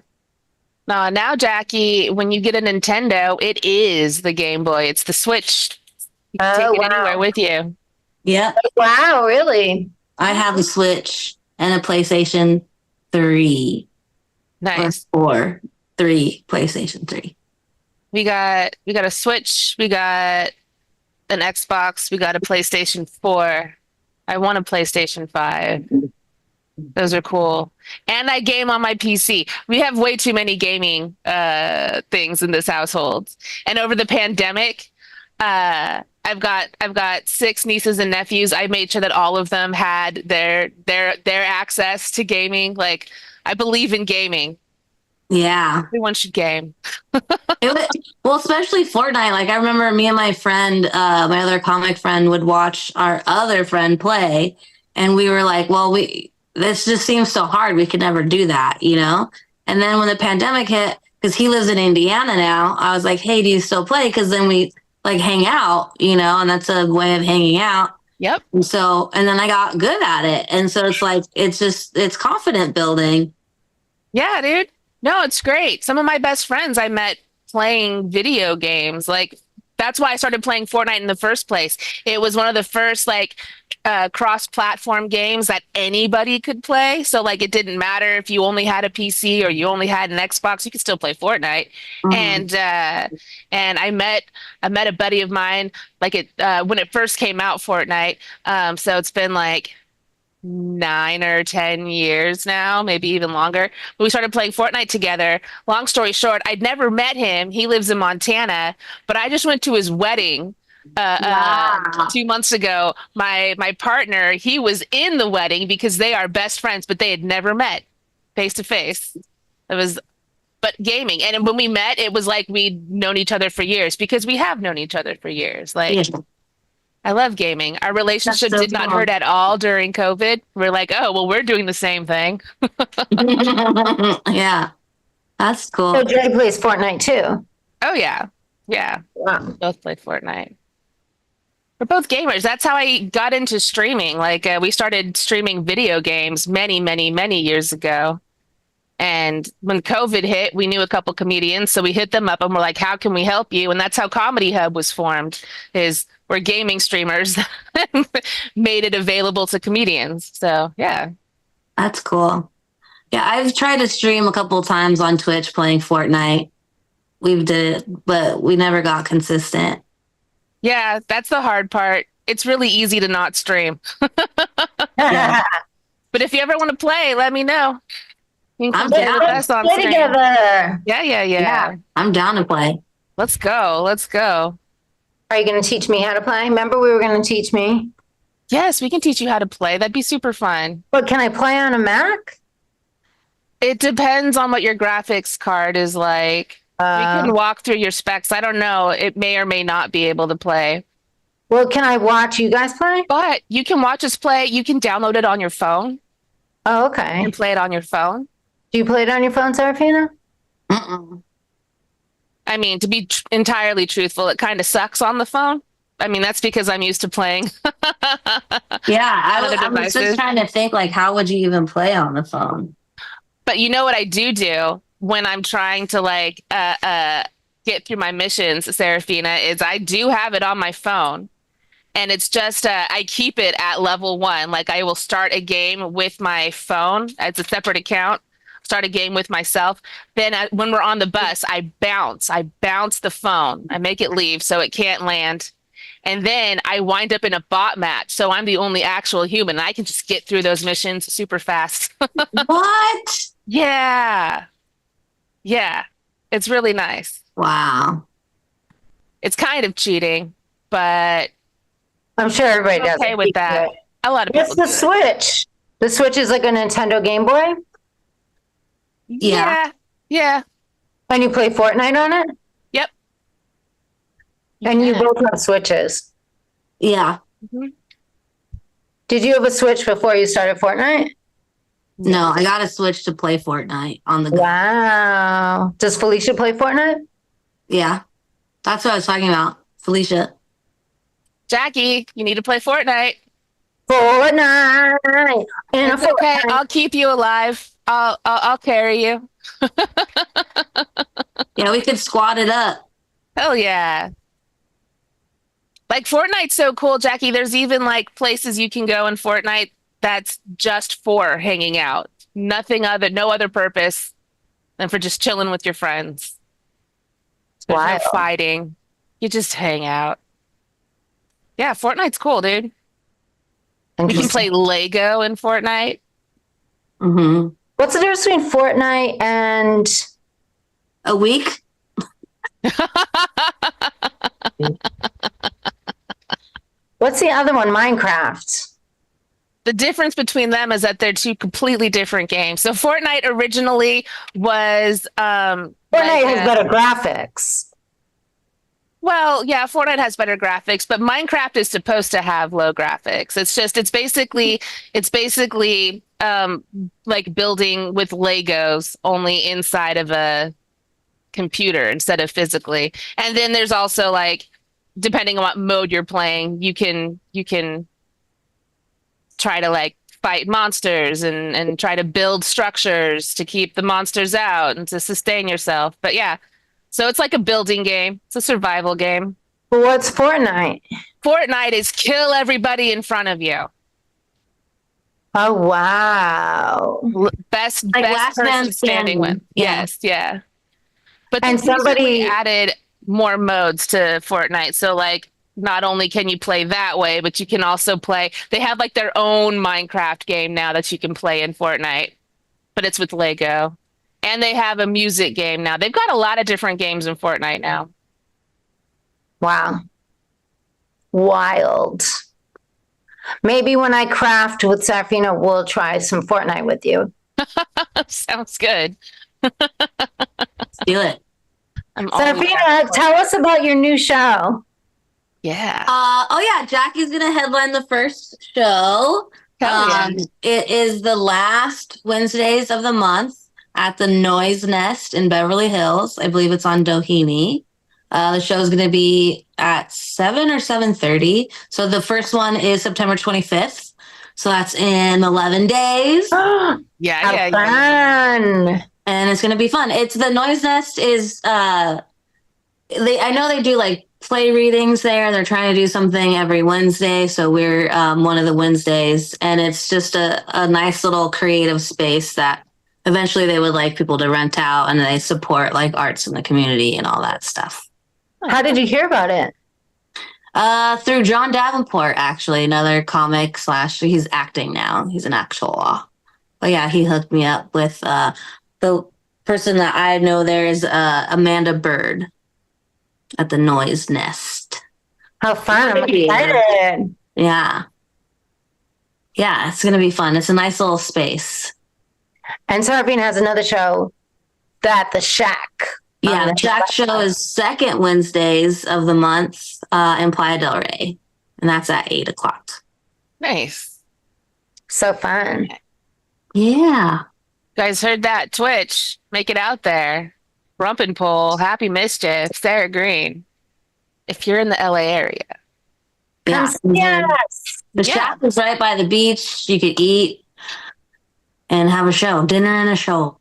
No, now, Jackie, when you get a Nintendo, it is the Game Boy. It's the Switch. You can take it anywhere with you. Yeah. Wow, really? I have a Switch and a PlayStation 3. Nice. Or 3, PlayStation 3. We got a Switch, we got an Xbox, we got a PlayStation 4. I want a PlayStation 5. Those are cool. And I game on my PC. We have way too many gaming things in this household. And over the pandemic, I've got 6 nieces and nephews. I made sure that all of them had their access to gaming. Like, I believe in gaming. Yeah. Everyone should game. Well, especially Fortnite. Like, I remember me and my friend, my other comic friend, would watch our other friend play. And we were like, well, this just seems so hard. We could never do that, you know? And then when the pandemic hit, because he lives in Indiana now, I was like, hey, do you still play? Because then we like hang out, you know, and that's a way of hanging out. Yep. And then I got good at it. And so it's like, it's confident building. Yeah, dude. No, it's great. Some of my best friends I met playing video games. Like, that's why I started playing Fortnite in the first place. It was one of the first like cross-platform games that anybody could play. So like it didn't matter if you only had a PC or you only had an Xbox, you could still play Fortnite. Mm-hmm. And I met a buddy of mine like when it first came out, Fortnite. So it's been like 9 or 10 years now, maybe even longer. But we started playing Fortnite together. Long story short, I'd never met him. He lives in Montana, but I just went to his wedding Wow. 2 months ago, my partner, he was in the wedding because they are best friends, but they had never met face to face. It was, but gaming. And when we met, it was like we'd known each other for years because we have known each other for years. Like, Yeah, I love gaming. Our that's relationship so did not cool. hurt at all during COVID. We're like, oh, well, we're doing the same thing. Yeah, that's So cool. Dre plays Fortnite too. Oh, yeah. Yeah. Wow. Both play Fortnite. We're both gamers. That's how I got into streaming. Like, we started streaming video games many, many, many years ago. And when COVID hit, we knew a couple comedians, so we hit them up and we're like, "How can we help you?" And that's how Comedy Hub was formed. Is we're gaming streamers made it available to comedians. So yeah, That's cool. Yeah, I've tried to stream a couple times on Twitch playing Fortnite. We've did it, but we never got consistent. yeah, that's the hard part. It's really easy to not stream, Yeah. but if you ever want to play, let me know. You can I'm come play down. with us on Play stream. together. Yeah. I'm down to play. Let's go. Let's go. Are you going to teach me how to play? Remember, we were going to teach me. Yes, we can teach you how to play. That'd be super fun. But can I play on a Mac? It depends on what your graphics card is like. We can walk through your specs. I don't know. It may or may not be able to play. Well, can I watch you guys play? But you can watch us play. You can download it on your phone Oh, okay. and play it on your phone. Do you play it on your phone, Serafina? Mm-mm. I mean, to be entirely truthful, it kind of sucks on the phone. I mean, that's because I'm used to playing. Yeah, Other I was devices. just trying to think like, how would you even play on the phone? But you know what I do when I'm trying to like get through my missions, Serafina, is I do have it on my phone. And it's just I keep it at level 1. Like I will start a game with my phone as a separate account, start a game with myself. Then when we're on the bus, I bounce the phone. I make it leave so it can't land. And then I wind up in a bot match. So I'm the only actual human. And I can just get through those missions super fast. What? Yeah. Yeah. It's really nice. Wow. It's kind of cheating, but I'm sure everybody does. okay with that. A lot of What's people the do it. Switch? The Switch is like a Nintendo Game Boy, Yeah. Yeah. and you play Fortnite on it. Yep. And you can. both have Switches. Yeah. Mhm. Did you have a Switch before you started Fortnite? No, I got to switch to play Fortnite on the go. Wow. Does Felicia play Fortnite? Yeah. That's what I was talking about. Felicia. Jackie, you need to play Fortnite. Fortnite. In a It's okay. Fortnite. I'll keep you alive. I'll carry you. Yeah, we could squat it up. Hell yeah. Like Fortnite's so cool, Jackie. There's even like places you can go in Fortnite that's just for hanging out. No other purpose than for just chilling with your friends. There's no Wild. fighting. You just hang out. Yeah, Fortnite's cool, dude. We can play Lego in Fortnite. Hmm. What's the difference between Fortnite and A week? what's the other one? Minecraft. The difference between them is that they're two completely different games. So Fortnite originally was Fortnite like has better graphics. well, yeah, Fortnite has better graphics, but Minecraft is supposed to have low graphics. It's basically like building with Legos only inside of a computer instead of physically. And then there's also like depending on what mode you're playing, you can try to like fight monsters and try to build structures to keep the monsters out and to sustain yourself. But yeah, so it's like a building game. It's a survival game. But what's Fortnite? Fortnite is kill everybody in front of you. Oh wow. Best Like best last person man standing win. standing. Yeah. Yes, yeah. But And they recently somebody- added more modes to Fortnite. So like not only can you play that way, but you can also play they have like their own Minecraft game now that you can play in Fortnite. But it's with Lego. And they have a music game now. They've got a lot of different games in Fortnite now. Wow. wild. Maybe when I craft with Safina, we'll try some Fortnite with you. Sounds good. Do it. I'm always down Safina, for tell it. us about your new show. Yeah. Oh yeah, Jackie's gonna headline the first show. Hell yeah. It is the last Wednesdays of the month at the Noise Nest in Beverly Hills. I believe it's on Doheny. The show is going to be at 7 or 7:30. So the first one is September 25th. So that's in 11 days. Yeah, How yeah. fun. And it's going to be fun. It's the Noise Nest is I know they do like play readings there. They're trying to do something every Wednesday. So we're one of the Wednesdays. And it's just a nice little creative space that eventually they would like people to rent out, and they support like arts in the community and all that stuff. How did you hear about it? Through John Davenport, actually, another comic / he's acting now. He's an actual. But yeah, he hooked me up with the person that I know there is Amanda Bird at the Noise Nest. How fun. I'm excited. Yeah. Yeah, it's going to be fun. It's a nice little space. And Safina has another show, The Shack. Yeah, the Shack show is second Wednesdays of the month in Playa del Rey. And that's at 8:00. Nice. So fun. Yeah. You guys heard that? Twitch. Make it out there. Rumpin' Pole, Happy Mischief, Sarah Green. If you're in the LA area. Yeah. Yes. The Shack is right by the beach. You could eat and have a show, dinner and a show.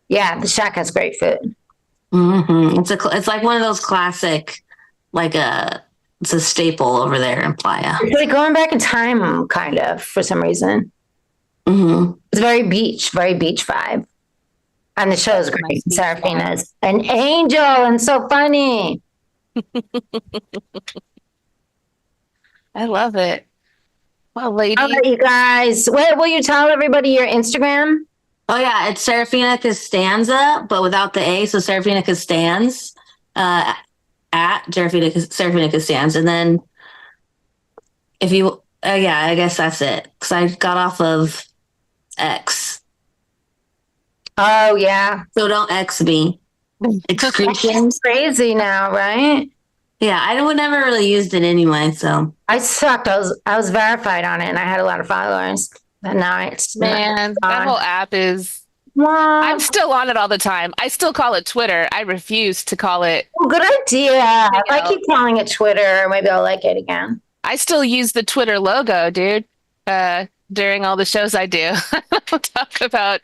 Yeah, The Shack has great food. Mm-hmm. It's like one of those classic, it's a staple over there in Playa. It's like going back in time, kind of, for some reason. Mm-hmm. It's very beach vibe. And the show is great. Nice beach Serafina's an angel and so funny. I love it. Well, lady. All right, you guys. Wait, will you tell everybody your Instagram? Oh yeah, it's Serafina Costanza, but without the A. So Serafina Costanz at Serafina Costanza. And then if you, yeah, I guess that's it. Because I got off of X. Oh, yeah. So don't X me. Excretions. Crazy now, right? Yeah, I would never really used it anyway. So I sucked. I was verified on it and I had a lot of followers. But now it's Man, that whole app is. I'm still on it all the time. I still call it Twitter. I refuse to call it. Oh, good idea. I keep calling it Twitter. Maybe I'll like it again. I still use the Twitter logo, dude. During all the shows I do, I don't talk about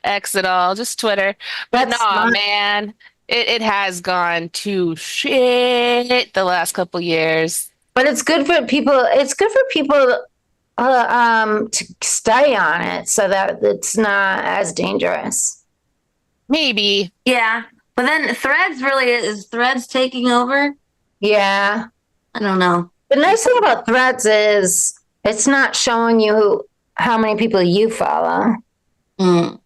X at all. Just Twitter. But That's no, smart. man, it has gone to shit the last couple years. But it's good for people. It's good for people to stay on it so that it's not as dangerous. Maybe. yeah, but then Threads is Threads taking over? Yeah. I don't know. The nice thing about Threads is it's not showing you how many people you follow. Mm.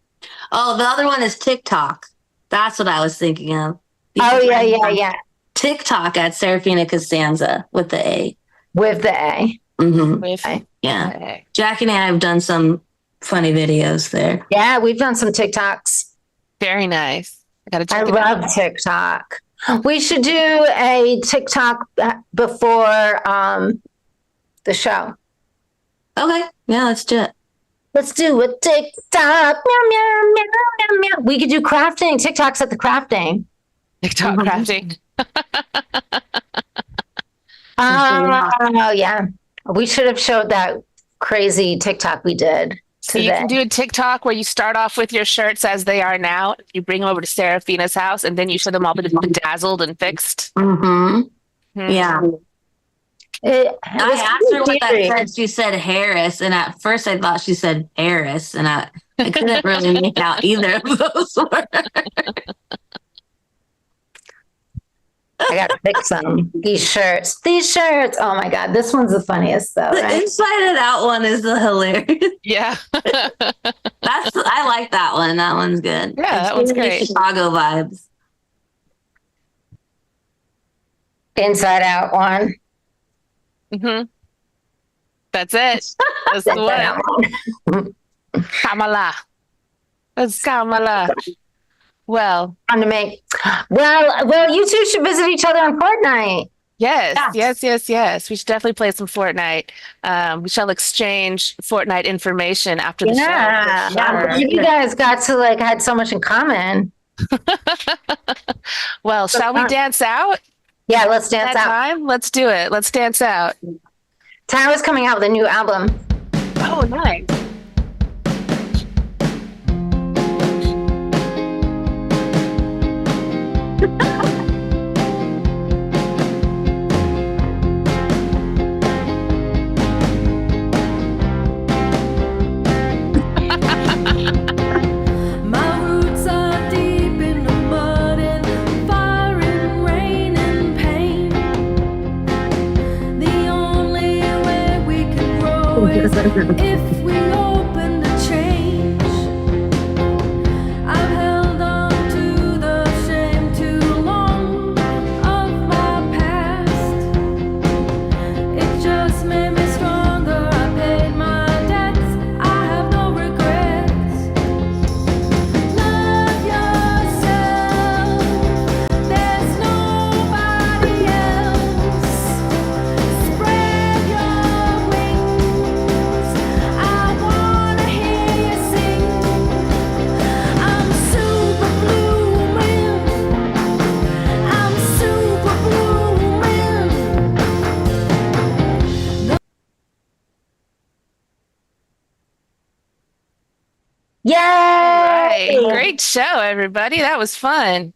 Oh, the other one is TikTok. That's what I was thinking of. Oh, yeah. TikTok at Serafina Costanza with the A. With the A. Mm-hmm. With Yeah. Jackie and I have done some funny videos there. Yeah, we've done some TikToks. Very nice. I gotta I check it love out. TikTok. We should do a TikTok before the show. Okay. Yeah, let's do it. Let's do a TikTok. Meow, meow, meow, meow, meow. We could do crafting. TikToks at the crafting. TikTok crafting. Oh, yeah. We should have showed that crazy TikTok we did. So you can do a TikTok where you start off with your shirts as they are now. You bring them over to Serafina's house, and then you show them all bedazzled and fixed. Mm-hmm. Hmm. Yeah. It I was asked her what that theory. said. She said Harris, and at first I thought she said Harris, and I couldn't really make out either of those words. I got to fix them. These shirts. Oh my God. This one's the funniest though, The right? inside it out one is the hilarious. Yeah. I like that one. That one's good. Yeah, that one's great. Chicago vibes. Inside out one. Mm-hmm. That's it. That's the one. Kamala. That's Kamala. Well, Fun to make. Well, you two should visit each other on Fortnite. yes. We should definitely play some Fortnite. We shall exchange Fortnite information after the show. Yeah, For sure. you guys got to had so much in common. Well, shall we dance out? Yeah, let's dance out. Time? Let's do it. Let's dance out. Tyra's coming out with a new album. Oh, nice. If we open the change, I've held on to the shame too long of my past. It just made me stronger. I paid my debts. I have no regrets. Love yourself. There's nobody else. Spread your wings. I wanna hear you sing. I'm super blooming. I'm super blooming. Yay! Right. Great show, everybody. That was fun.